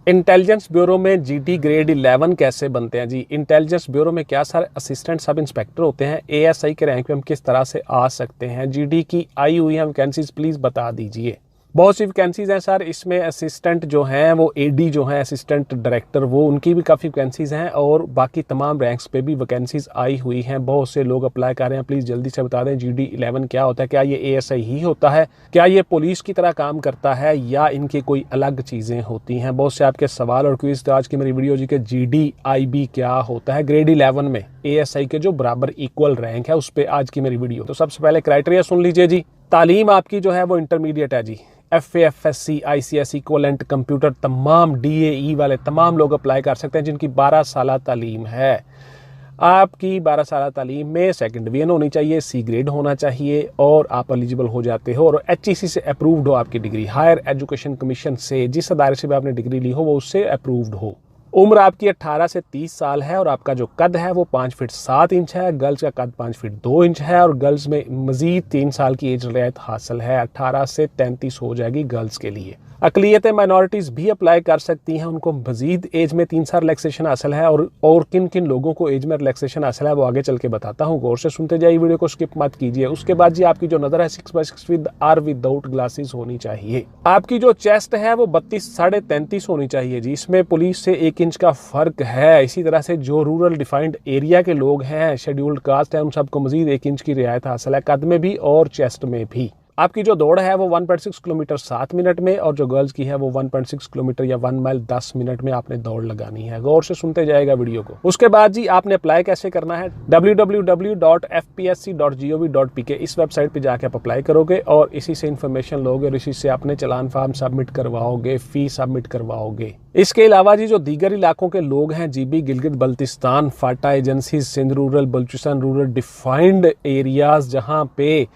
Intelligence bureau में GD grade 11 कैसे बनते हैं जी। इंटेलिजेंस ब्यूरो में क्या सारे असिस्टेंट सब इंस्पेक्टर होते हैं। एएसआई के रैंक पे हम किस तरह से आ सकते हैं। जीडी की आई हुई हैं वैकेंसीज प्लीज बता दीजिए। बहुत सी वैकेंसीज हैं सर, इसमें असिस्टेंट जो हैं वो एडी जो हैं असिस्टेंट डायरेक्टर, वो उनकी भी काफ़ी वैकेंसीज हैं और बाकी तमाम रैंक्स पे भी वैकेंसीज आई हुई हैं। बहुत से लोग अप्लाई कर रहे हैं, प्लीज़ जल्दी से बता दें जीडी 11 क्या होता है। क्या ये एएसआई ही होता है, क्या ये पुलिस की तरह काम करता है या इनकी कोई अलग चीज़ें होती हैं। बहुत से आपके सवाल और क्विज। आज की मेरी वीडियो जी के जीडी आईबी क्या होता है ग्रेड 11 में एएसआई के जो बराबर इक्वल रैंक है उस पर आज की मेरी वीडियो। तो सबसे पहले क्राइटेरिया सुन लीजिए जी। तालीम आपकी जो है वो इंटरमीडिएट है जी। FA FSC ICS equivalent computer तमाम DAE वाले तमाम लोग अप्लाई कर सकते हैं जिनकी 12 साल तालीम है। आपकी 12 साल तालीम में सेकंड डिवीजन होनी चाहिए, C ग्रेड होना चाहिए और आप एलिजिबल हो जाते हो और HEC से अप्रूव्ड हो आपकी डिग्री। हायर एजुकेशन कमीशन से जिस अदारे से भी आपने डिग्री ली हो वो उससे अप्रूव्ड हो। उम्र आपकी 18 से 30 साल है और आपका जो कद है वो 5 फीट 7 इंच है। गर्ल्स का कद 5 फीट 2 इंच है और गर्ल्स में मजीद 3 साल की एज रियायत हासिल है। 18 से 33 हो जाएगी गर्ल्स के लिए। अकलियतें माइनॉरिटीज़ भी अप्लाई कर सकती हैं, उनको मजीद एज में 3 साल रिलैक्सेशन हासिल है और किन किन लोगों को एज में रिलैक्सेशन हासिल है वो आगे चल के बताता हूँ। गौर से सुनते जाइए, वीडियो को स्किप मत कीजिए। उसके बाद जी आपकी जो नज़र है 6x6 with are without glasses होनी चाहिए। आपकी जो चेस्ट है वो 32 साढ़े 33 होनी चाहिए जी। इसमें पुलिस से 1 इंच का फर्क है। इसी तरह से जो रूरल डिफाइंड एरिया के लोग हैं, शेड्यूल्ड कास्ट है, उन सबको मजीद 1 इंच की रियायत हासिल है, कद में भी और चेस्ट में भी। आपकी जो दौड़ है वो 1.6 किलोमीटर 7 मिनट में और जो गर्ल्स की है वो 1.6 किलोमीटर या 1 माइल 10 मिनट में आपने दौड़ लगानी है। गौर से सुनते जाएगा वीडियो को। उसके बाद जी आपने अप्लाई कैसे करना है, www.fpsc.gov.pk इस वेबसाइट पे जाके आप अप्लाई करोगे और इसी से इन्फॉर्मेशन लोगे और इसी से अपने चलान फार्म सबमिट करवाओगे, फी सबमिट करवाओगे। इसके अलावा जी जो दीगर इलाकों के लोग हैं, GB, Gilgit Baltistan, FATA agency, Sindh rural, Balochistan rural defined areas जहाँ पे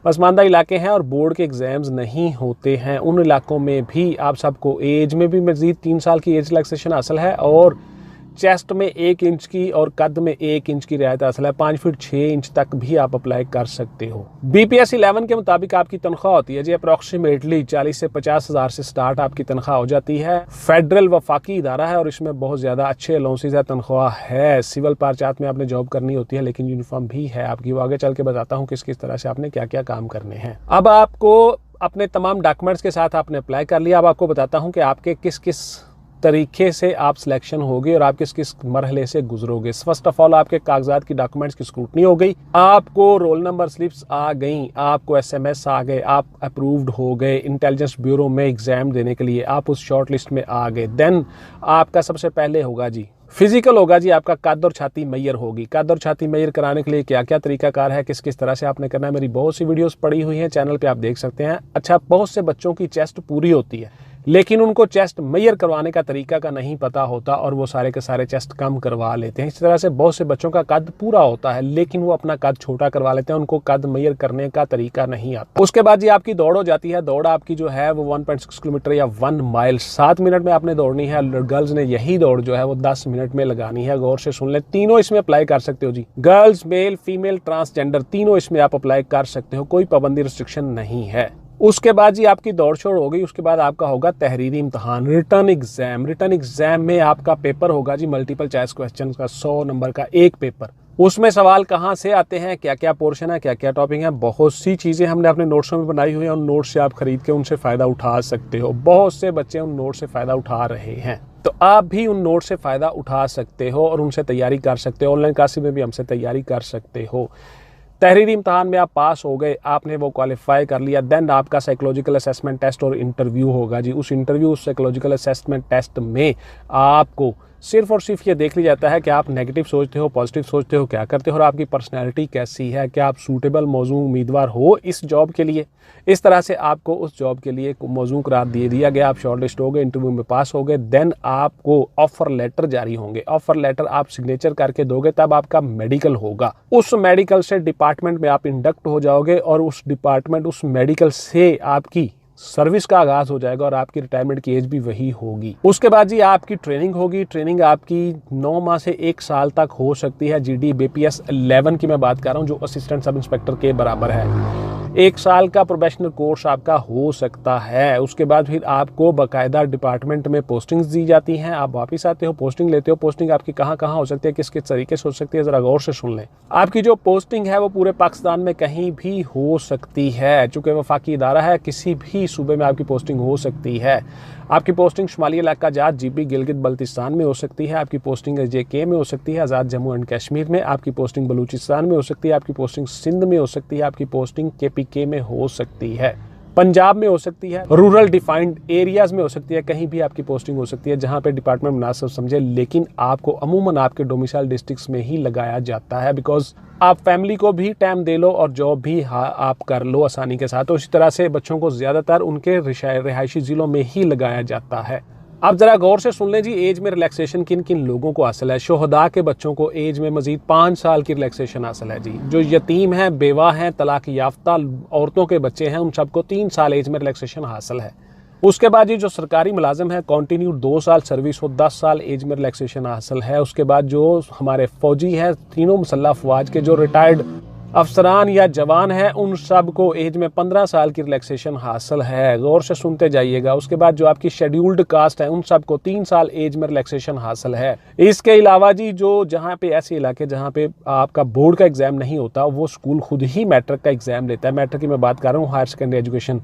पसमानदा इलाके हैं और बोर्ड के एग्जाम्स नहीं होते हैं, उन इलाकों में भी आप सबको एज में भी मजीद 3 साल की एज रिलैक्सेशन हासिल है और चेस्ट में 1 इंच की और कद में 1 इंच की रियायत हासिल है। 5 फीट 6 इंच तक भी आप अप्लाई कर सकते हो। BPS 11 के मुताबिक आपकी तनख्वाह होती है जी अप्रॉक्सीमेटली 40 से 50 हज़ार से स्टार्ट आपकी तनख्वाह हो जाती है। फेडरल वफाकी इदारा है और इसमें बहुत ज़्यादा अच्छे अलाउंसेस है, तनख्वाह है। सिविल पार्चात में आपने जॉब करनी होती है लेकिन यूनिफॉर्म भी है आपकी। वो आगे चल के बताता हूँ किस किस तरह से आपने क्या क्या काम करने हैं। अब आपको अपने तमाम डॉक्यूमेंट्स के साथ आपने अप्लाई कर लिया। अब आपको बताता हूँ कि आपके किस किस तरीके से आप सिलेक्शन होगे और आप किस किस मरहले से गुजरोगे। फर्स्ट ऑफ ऑल आपके कागजात की डॉक्यूमेंट्स की स्क्रूटनी हो गई, आपको रोल नंबर स्लिप्स आ गई, आपको SMS आ गए, आप अप्रूव्ड हो गए इंटेलिजेंस ब्यूरो में एग्जाम देने के लिए, आप उस शॉर्ट लिस्ट में आ गए। देन आपका सबसे पहले होगा जी फिजिकल होगा जी। आपका कद और छाती मैयर होगी। कद और छाती मैयर कराने के लिए क्या क्या तरीकाकार है, किस किस तरह से आपने करना है, मेरी बहुत सी वीडियोस पड़ी हुई हैं चैनल पे, आप देख सकते हैं। अच्छा, बहुत से बच्चों की चेस्ट पूरी होती है लेकिन उनको चेस्ट मैयर करवाने का तरीका का नहीं पता होता और वो सारे के सारे चेस्ट कम करवा लेते हैं। इस तरह से बहुत से बच्चों का कद पूरा होता है लेकिन वो अपना कद छोटा करवा लेते हैं, उनको कद मैयर करने का तरीका नहीं आता। उसके बाद जी आपकी दौड़ हो जाती है। दौड़ आपकी जो है वो 1.6 किलोमीटर या 1 माइल 7 मिनट में आपने दौड़नी है। गर्ल्स ने यही दौड़ जो है वो 10 मिनट में लगानी है। गौर से सुन ले, तीनों इसमें अप्लाई कर सकते हो जी। गर्ल्स, मेल, फीमेल, ट्रांसजेंडर तीनों इसमें आप अप्लाई कर सकते हो, कोई पाबंदी रिस्ट्रिक्शन नहीं है। उसके बाद जी आपकी दौड़ छोड़ हो गई। उसके बाद आपका होगा तहरीरी इम्तहान, रिटर्न एग्जाम। रिटर्न एग्जाम में आपका पेपर होगा जी मल्टीपल चॉइस क्वेश्चन का 100 नंबर का एक पेपर। उसमें सवाल कहाँ से आते हैं, क्या क्या पोर्शन है, क्या क्या टॉपिक है, बहुत सी चीज़ें हमने अपने नोट्सों में बनाई हुई हैं। उन नोट्स से आप खरीद के उनसे फ़ायदा उठा सकते हो। बहुत से बच्चे उन नोट्स से फ़ायदा उठा रहे हैं, तो आप भी उन नोट्स से फ़ायदा उठा सकते हो और उनसे तैयारी कर सकते हो। ऑनलाइन क्लासेस में भी हमसे तैयारी कर सकते हो। तहरीरी इम्तहान में आप पास हो गए, आपने वो क्वालिफाई कर लिया। देन आपका साइकोलॉजिकल असेसमेंट टेस्ट और इंटरव्यू होगा जी। उस इंटरव्यू, उस साइकोलॉजिकल असेसमेंट टेस्ट में आपको सिर्फ और सिर्फ ये देख लिया जाता है कि आप नेगेटिव सोचते हो, पॉजिटिव सोचते हो, क्या करते हो और आपकी पर्सनैलिटी कैसी है, क्या आप सूटेबल मौजू उम्मीदवार हो इस जॉब के लिए। इस तरह से आपको उस जॉब के लिए मौजू करार दिया गया। आप शॉर्ट लिस्ट हो गए, इंटरव्यू में पास हो गए। देन आपको ऑफर लेटर जारी होंगे। ऑफर लेटर आप सिग्नेचर करके दोगे, तब आपका मेडिकल होगा। उस मेडिकल से डिपार्टमेंट में आप इंडक्ट हो जाओगे और उस डिपार्टमेंट, उस मेडिकल से आपकी सर्विस का आगाज हो जाएगा और आपकी रिटायरमेंट की एज भी वही होगी। उसके बाद जी आपकी ट्रेनिंग होगी। ट्रेनिंग आपकी 9 माह से 1 साल तक हो सकती है। GD BPS 11 की मैं बात कर रहा हूँ जो असिस्टेंट सब इंस्पेक्टर के बराबर है। 1 साल का प्रोबेशनल कोर्स आपका हो सकता है। उसके बाद फिर आपको बाकायदा डिपार्टमेंट में पोस्टिंग्स दी जाती हैं, आप वापस आते हो, पोस्टिंग लेते हो। पोस्टिंग आपकी कहाँ कहाँ हो सकती है, किस किस तरीके से हो सकती है, ज़रा गौर से सुन लें। आपकी जो पोस्टिंग है वो पूरे पाकिस्तान में कहीं भी हो सकती है। चूँकि वफाकी इदारा है, किसी भी सूबे में आपकी पोस्टिंग हो सकती है। आपकी पोस्टिंग शुमाली इलाका जात GB गिलगित बल्तिस्तान में हो सकती है, आपकी पोस्टिंग JK में हो सकती है, आज़ाद जम्मू एंड कश्मीर में, आपकी पोस्टिंग बलूचिस्तान में हो सकती है, आपकी पोस्टिंग सिंध में हो सकती है, आपकी पोस्टिंग KPK में हो सकती है, पंजाब में हो सकती है, रूरल डिफाइंड एरियाज में हो सकती है। कहीं भी आपकी पोस्टिंग हो सकती है जहां पे डिपार्टमेंट मुनासिब समझे, लेकिन आपको अमूमन आपके डोमिसाइल डिस्ट्रिक्ट्स में ही लगाया जाता है, बिकॉज आप फैमिली को भी टाइम दे लो और जॉब भी आप कर लो आसानी के साथ। तो इसी तरह से बच्चों को ज़्यादातर उनके रिहायशी ज़िलों में ही लगाया जाता है। अब जरा गौर से सुन लें जी, एज में रिलैक्सेशन किन किन लोगों को हासिल है। शोहदा के बच्चों को एज में मजीद 5 साल की रिलैक्सेशन हासिल है जी। जो यतीम हैं, बेवा हैं, तलाक याफ्ता औरतों के बच्चे हैं, उन सबको 3 साल एज में रिलैक्सेशन हासिल है। उसके बाद ये जो सरकारी मुलाजिम है, कंटिन्यू 2 साल सर्विस हो, 10 साल एज में रिलैक्सेशन हासिल है। उसके बाद जो हमारे फौजी हैं, तीनों मुसल्लह अफवाज के जो रिटायर्ड अफसरान या जवान हैं, उन सब को एज में 15 साल की रिलैक्सेशन हासिल है। गौर से सुनते जाइएगा। उसके बाद जो आपकी शेड्यूल्ड कास्ट है, उन सब को 3 साल एज में रिलैक्सेशन हासिल है। इसके अलावा जी जो जहाँ पे ऐसे इलाके जहाँ पे आपका बोर्ड का एग्जाम नहीं होता, वो स्कूल खुद ही मैट्रिक का एग्जाम लेता है। मैट्रिक की मैं बात कर रहा हूँ, हायर सेकेंडरी एजुकेशन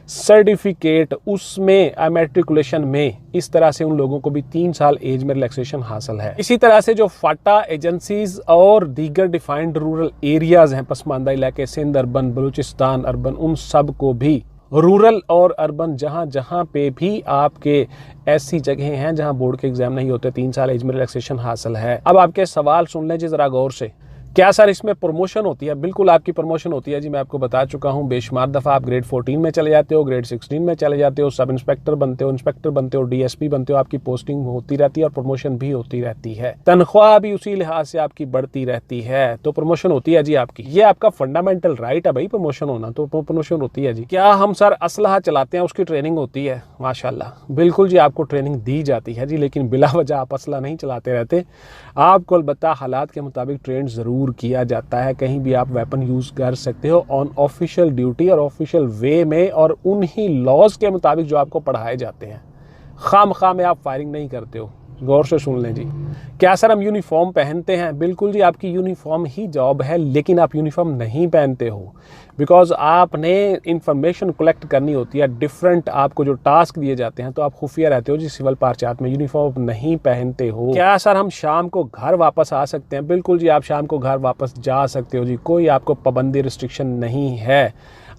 सर्टिफिकेट, उसमें मैट्रिकुलेशन में इस तरह से उन लोगों को भी 3 साल एज में रिलैक्सेशन हासिल है। इसी तरह से जो फाटा एजेंसीज और दीगर डिफाइंड रूरल एरियाज हैं, पसमानदा इलाके, सिंध अर्बन, बलूचिस्तान अर्बन, उन सब को भी रूरल और अर्बन जहां जहां पे भी आपके ऐसी जगहें हैं जहां बोर्ड के एग्जाम नहीं होते, 3 साल एज में रिलैक्सेशन हासिल है। अब आपके सवाल सुन लें जी जरा गौर से। क्या सर इसमें प्रमोशन होती है? बिल्कुल आपकी प्रमोशन होती है जी। मैं आपको बता चुका हूं, बेशुमार दफ़ा आप ग्रेड 14 में चले जाते हो, ग्रेड 16 में चले जाते हो, सब इंस्पेक्टर बनते हो, इंस्पेक्टर बनते हो, DSP बनते हो, आपकी पोस्टिंग होती रहती है और प्रमोशन भी होती रहती है। तनख्वाह भी उसी लिहाज से आपकी बढ़ती रहती है, तो प्रमोशन होती है जी आपकी। ये आपका फंडामेंटल राइट है भाई, प्रमोशन होना, तो प्रमोशन होती है जी। क्या हम सर असलहा चलाते हैं, उसकी ट्रेनिंग होती है? माशाल्लाह बिल्कुल जी, आपको ट्रेनिंग दी जाती है जी, लेकिन बिला वजह आप असलहा नहीं चलाते रहते। आपको अलबत्ता हालात के मुताबिक ट्रेन ज़रूर किया जाता है। कहीं भी आप वेपन यूज़ कर सकते हो ऑन ऑफिशियल ड्यूटी और ऑफिशियल वे में, और उन्हीं लॉज के मुताबिक जो आपको पढ़ाए जाते हैं। खाम में आप फायरिंग नहीं करते हो। गौर से सुन लें जी। क्या सर हम यूनिफॉर्म पहनते हैं? बिल्कुल जी, आपकी यूनिफॉर्म ही जॉब है, लेकिन आप यूनिफॉर्म नहीं पहनते हो, बिकॉज आपने इंफॉर्मेशन कलेक्ट करनी होती है, डिफरेंट आपको जो टास्क दिए जाते हैं, तो आप खुफिया रहते हो जी सिविल पार्चात में, यूनिफॉर्म नहीं पहनते हो। क्या सर हम शाम को घर वापस आ सकते हैं? बिल्कुल जी, आप शाम को घर वापस जा सकते हो जी, कोई आपको पाबंदी रिस्ट्रिक्शन नहीं है।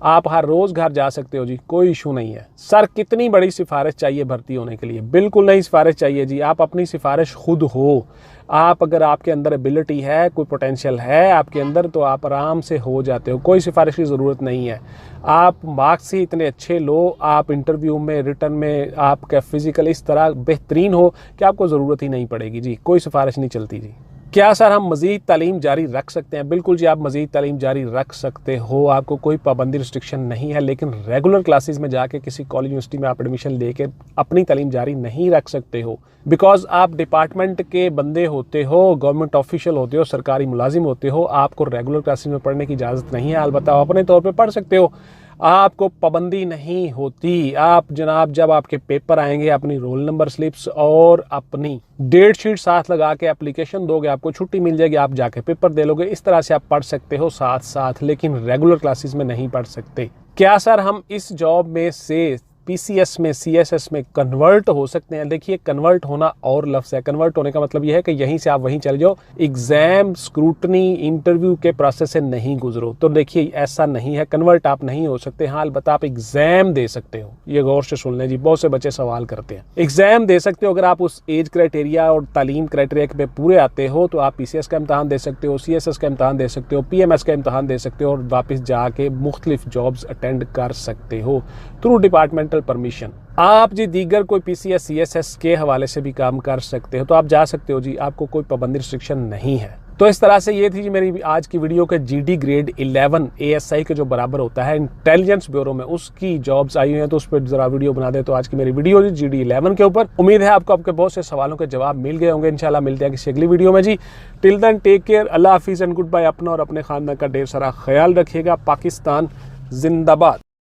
आप हर रोज़ घर जा सकते हो जी, कोई इशू नहीं है। सर कितनी बड़ी सिफारिश चाहिए भर्ती होने के लिए? बिल्कुल नहीं सिफारिश चाहिए जी, आप अपनी सिफारिश खुद हो। आप अगर आपके अंदर एबिलिटी है, कोई पोटेंशियल है आपके अंदर, तो आप आराम से हो जाते हो, कोई सिफारिश की ज़रूरत नहीं है। आप मार्क्स ही इतने अच्छे लो, आप इंटरव्यू में, रिटर्न में आपका फिजिकल इस तरह बेहतरीन हो कि आपको ज़रूरत ही नहीं पड़ेगी जी, कोई सिफारिश नहीं चलती जी। क्या सर हम मज़ीद तालीम जारी रख सकते हैं? बिल्कुल जी, आप मज़ीद तालीम जारी रख सकते हो, आपको कोई पाबंदी रिस्ट्रिक्शन नहीं है, लेकिन रेगुलर क्लासेस में जाके किसी कॉलेज यूनिवर्सिटी में आप एडमिशन लेके अपनी तालीम जारी नहीं रख सकते हो, बिकॉज आप डिपार्टमेंट के बंदे होते हो, गवर्नमेंट ऑफिशियल होते हो, सरकारी मुलाजिम होते हो, आपको रेगुलर क्लासेस में पढ़ने की इजाज़त नहीं है। अलबत्ता आप अपने तौर पर पढ़ सकते हो, आपको पाबंदी नहीं होती। आप जनाब जब आपके पेपर आएंगे, अपनी रोल नंबर स्लिप्स और अपनी डेट शीट साथ लगा के एप्लीकेशन दोगे, आपको छुट्टी मिल जाएगी, आप जाके पेपर दे लोगे। इस तरह से आप पढ़ सकते हो साथ साथ, लेकिन रेगुलर क्लासेस में नहीं पढ़ सकते। क्या सर हम इस जॉब में से PCS में, CSS में कन्वर्ट हो सकते हैं? देखिए, कन्वर्ट होना और लफ्ज़ है। कन्वर्ट होने का मतलब यह है कि यहीं से आप वहीं चले जाओ, एग्जाम, स्क्रूटनी, इंटरव्यू के प्रोसेस से नहीं गुजरो। तो देखिए ऐसा नहीं है, कन्वर्ट आप नहीं हो सकते। हाँ, अलबत्ता आप एग्जाम दे सकते हो। ये गौर से सुन लें जी, बहुत से बच्चे सवाल करते हैं। एग्जाम दे सकते हो, अगर आप उस एज क्राइटेरिया और तालीम क्राइटेरिया पे पूरे आते हो तो आप PCS का इम्तहान दे सकते हो, CSS का इम्तहान दे सकते हो, PMS का इम्तहान दे सकते हो, और वापस जाके मुख्तलिफ जॉब्स अटेंड कर सकते हो थ्रू डिपार्टमेंटल परमिशन। आप जी दीगर कोई PCS CSS के हवाले से भी काम कर सकते हो, तो आप जा सकते हो जी, आपको कोई पाबंदी रिस्ट्रिक्शन नहीं है। तो इस तरह से ये थी जी मेरी आज की वीडियो के GD ग्रेड 11 ASI के जो बराबर होता है इंटेलिजेंस ब्यूरो में, उसकी जॉब्स आई हुई हैं, तो उस पर जरा वीडियो बना दे। तो आज की मेरी वीडियो जी GD 11 के ऊपर। उम्मीद है आपको आपके बहुत से सवालों के जवाब मिल गए होंगे। इंशाल्लाह मिलते हैं किसी अगली वीडियो में जी। टिल देन टेक केयर, अल्लाह हाफिज़ एंड गुड बाय। अपना और अपने खानदान का ढेर सारा ख्याल रखिएगा। पाकिस्तान जिंदाबाद।